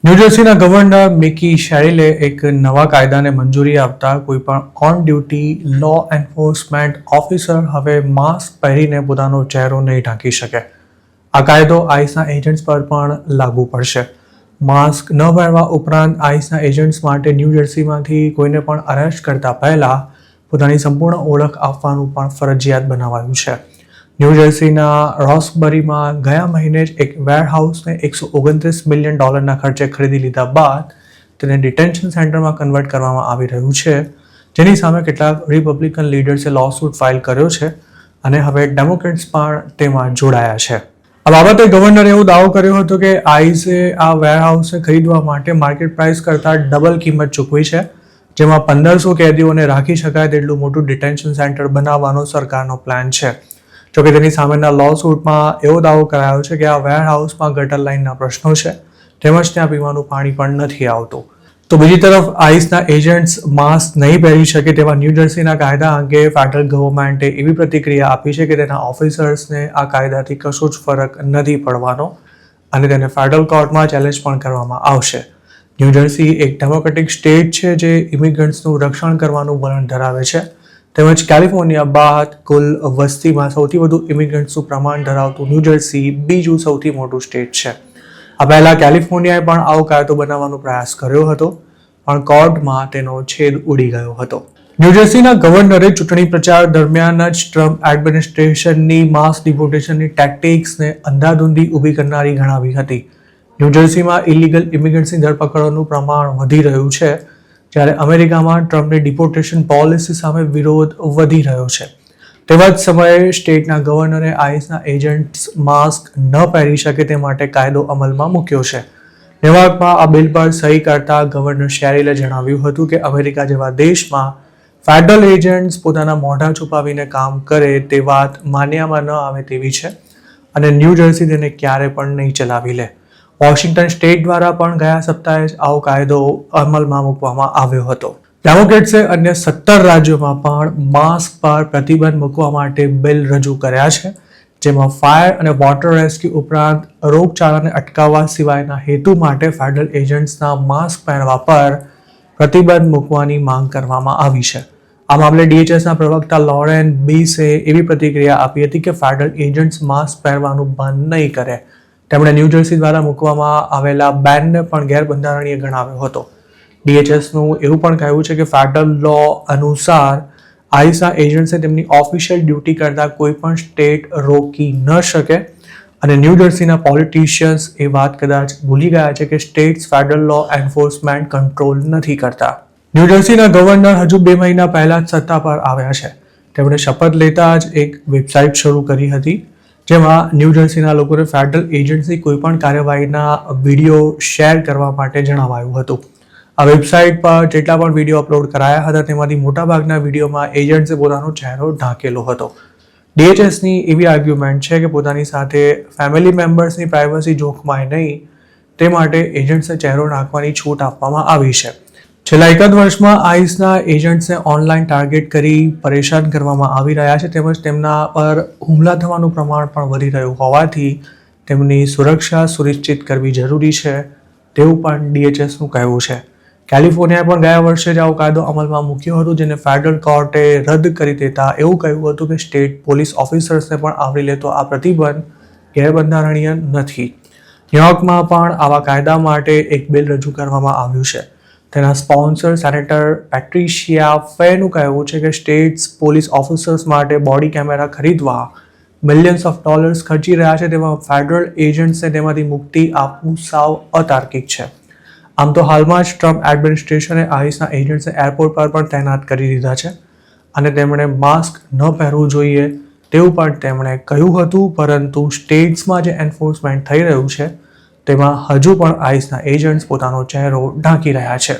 ન્યૂજર્સીના governor Mickey શેરિલે એક નવા કાયદાને મંજૂરી આપતા કોઈપણ on duty law enforcement officer હવે માસ્ક પહેરીને પોતાનો ચહેરો નહીં ઢાંકી શકે. આ કાયદો આઈસના એજન્ટ્સ પર પણ લાગુ પડશે. માસ્ક ન પહેરવા ઉપરાંત આઈસના એજન્ટ્સ માટે ન્યૂજર્સીમાંથી કોઈને પણ અરેસ્ટ કરતા પહેલા પોતાની સંપૂર્ણ ઓળખ આપવાનું પણ ફરજિયાત બનાવાયું છે. ન્યૂજર્સીના રોસબરીમાં ગયા મહિને જ એક વેરહાઉસને $129 મિલિયન ખર્ચે ખરીદી લીધા બાદ તેને ડિટેન્શન સેન્ટરમાં કન્વર્ટ કરવામાં આવી રહ્યું છે, જેની સામે કેટલાક રિપબ્લિકન લીડર્સે લોસૂટ ફાઇલ કર્યો છે અને હવે ડેમોક્રેટ્સ પણ તેમાં જોડાયા છે. આ બાબતે ગવર્નરે એવો દાવો કર્યો હતો કે આઈસે આ વેરહાઉસને ખરીદવા માટે માર્કેટ પ્રાઇસ કરતાં ડબલ કિંમત ચૂકવી છે, જેમાં 1500 કેદીઓને રાખી શકાય તેટલું મોટું ડિટેન્શન સેન્ટર બનાવવાનો સરકારનો પ્લાન છે. જોકે તેની સામેના લોસૂટમાં એવો દાવો કરાયો છે કે આ વેરહાઉસમાં ગટર લાઇનના પ્રશ્નો છે, તેમજ ત્યાં પીવાનું પાણી પણ નથી આવતું. તો બીજી તરફ આઈસના એજન્ટ્સ માસ્ક નહીં પહેરી શકે તેવા ન્યૂજર્સીના કાયદા અંગે ફેડરલ ગવર્મેન્ટે એવી પ્રતિક્રિયા આપી છે કે તેના ઓફિસર્સને આ કાયદાથી કશો જ ફરક નથી પડવાનો અને તેને ફેડરલ કોર્ટમાં ચેલેન્જ પણ કરવામાં આવશે. ન્યૂજર્સી એક ડેમોક્રેટિક સ્ટેટ છે જે ઇમિગ્રન્ટ્સનું રક્ષણ કરવાનું વલણ ધરાવે છે, તેમજ કેલિફોર્નિયા બાદ કુલ વસ્તીમાં સૌથી વધુ ઇમિગ્રન્ટ્સનું પ્રમાણ ધરાવતું ન્યૂજર્સી બીજું સૌથી મોટું સ્ટેટ છે. આ પહેલા કેલિફોર્નિયાએ પણ આવો કાયદો બનાવવાનો પ્રયાસ કર્યો હતો, પણ કોર્ટમાં તેનો છેદ ઉડી ગયો હતો. ન્યૂજર્સીના ગવર્નરે ચૂંટણી પ્રચાર દરમિયાન જ ટ્રમ્પ એડમિનિસ્ટ્રેશનની માસ ડિપોર્ટેશનની ટેક્ટિક્સને અંધાધૂંધી ઊભી કરનારી ગણાવી હતી. ન્યૂજર્સીમાં ઇલીગલ ઇમિગ્રન્ટ્સની ધરપકડોનું પ્રમાણ વધી રહ્યું છે, જ્યારે અમેરિકામાં ટ્રમ્પની ડિપોર્ટેશન પોલિસી સામે વિરોધ વધી રહ્યો છે. તેવા જ સમયે સ્ટેટના ગવર્નરે આઈસના એજન્ટ્સ માસ્ક ન પહેરી શકે તે માટે કાયદો અમલમાં મૂક્યો છે. ન્યૂયોર્કમાં આ બિલ પર સહી કરતા ગવર્નર શેરિલે જણાવ્યું હતું કે અમેરિકા જેવા દેશમાં ફેડરલ એજન્ટ્સ પોતાના મોઢા છુપાવીને કામ કરે તે વાત માન્યામાં ન આવે તેવી છે અને ન્યૂજર્સી તેને ક્યારે પણ નહીં ચલાવી લે. વોશિંગ્ટન સ્ટેટ દ્વારા પણ ગયા સપ્તાહે જ આવો કાયદો અમલમાં મૂકવામાં આવ્યો હતો. ડેમોક્રેટ્સે અન્ય 17 રાજ્યોમાં પણ માસ્ક પર પ્રતિબંધ મૂકવા માટે બિલ રજૂ કર્યા છે, જેમાં ફાયર અને વોટર રેસ્ક્યુ ઉપરાંત રોગચાળાને અટકાવવા સિવાયના હેતુ માટે ફેડરલ એજન્ટ્સના માસ્ક પહેરવા પર પ્રતિબંધ મૂકવાની માંગ કરવામાં આવી છે. આ મામલે DHSના પ્રવક્તા લોરેન બીસે એવી પ્રતિક્રિયા આપી હતી કે ફેડરલ એજન્ટ્સ માસ્ક પહેરવાનું બંધ નહીં કરે. તેમણે ન્યૂજર્સી દ્વારા મૂકવામાં આવેલા બેનને પણ ગેરબંધારણીય ગણાવ્યો હતો. DHSનું એવું પણ કહેવું છે કે ફેડરલ લો અનુસાર આઈસના એજન્ટ્સે તેમની ઓફિશિયલ ડ્યુટી કરતા કોઈ પણ સ્ટેટ રોકી ન શકે અને ન્યૂજર્સીના પોલિટિશિયન્સ એ વાત કદાચ ભૂલી ગયા છે કે સ્ટેટ્સ ફેડરલ લો એન્ફોર્સમેન્ટ કંટ્રોલ નથી કરતા. ન્યૂજર્સીના ગવર્નર હજુ 2 મહિના પહેલા જ સત્તા પર આવ્યા છે. તેમણે શપથ લેતા જ એક વેબસાઇટ શરૂ કરી હતી, જેમાં ન્યૂજર્સીના લોકોને ફેડરલ એજન્ટ્સની કોઈપણ કાર્યવાહીના વિડીયો શેર કરવા માટે જણાવાયું હતું. આ વેબસાઇટ પર જેટલા પણ વિડીયો અપલોડ કરાયા હતા તેમાંથી મોટાભાગના વિડીયોમાં એજન્ટ્સે પોતાનો ચહેરો ઢાંકેલો હતો. DHSની એવી આર્ગ્યુમેન્ટ છે કે પોતાની સાથે ફેમિલી મેમ્બર્સની પ્રાઇવસી જોખમાય નહીં તે માટે એજન્ટ્સને ચહેરો ઢાંકવાની છૂટ આપવામાં આવી છે. છેલ્લા એકાદ વર્ષમાં આઈસના એજન્ટ્સને ઓનલાઈન ટાર્ગેટ કરી પરેશાન કરવામાં આવી રહ્યા છે, તેમજ તેમના પર હુમલા થવાનું પ્રમાણ પણ વધી રહ્યું હોવાથી તેમની સુરક્ષા સુનિશ્ચિત કરવી જરૂરી છે તેવું પણ DHSનું કહેવું છે. કેલિફોર્નિયાએ પણ ગયા વર્ષે જ આવો કાયદો અમલમાં મૂક્યો હતો, જેને ફેડરલ કોર્ટે રદ કરી દેતા એવું કહ્યું હતું કે સ્ટેટ પોલીસ ઓફિસર્સને પણ આવરી લેતો આ પ્રતિબંધ ગેરબંધારણીય નથી. ન્યૂયોર્કમાં પણ આવા કાયદા માટે એક બિલ રજૂ કરવામાં આવ્યું છે. તેના સ્પોન્સર સેનેટર પેટ્રિશિયા ફેનું કહેવું છે કે સ્ટેટ્સ પોલીસ ઓફિસર્સ માટે બોડી કેમેરા ખરીદવા મિલિયન્સ ઓફ ડોલર્સ ખર્ચી રહ્યા છે, તેમાં ફેડરલ એજન્ટ્સને તેમાંથી મુક્તિ આપવું સાવ અતાર્કિક છે. આમ તો હાલમાં જ ટ્રમ્પ એડમિનિસ્ટ્રેશને આઈસના એજન્ટ્સને એરપોર્ટ પર પણ તૈનાત કરી દીધા છે અને તેમણે માસ્ક ન પહેરવું જોઈએ તેવું પણ તેમણે કહ્યું હતું, પરંતુ સ્ટેટ્સમાં જે એન્ફોર્સમેન્ટ થઈ રહ્યું છે તેમાં હજુ પણ આઈસના એજન્ટ્સ પોતાનો ચહેરો ઢાંકી રહ્યા છે.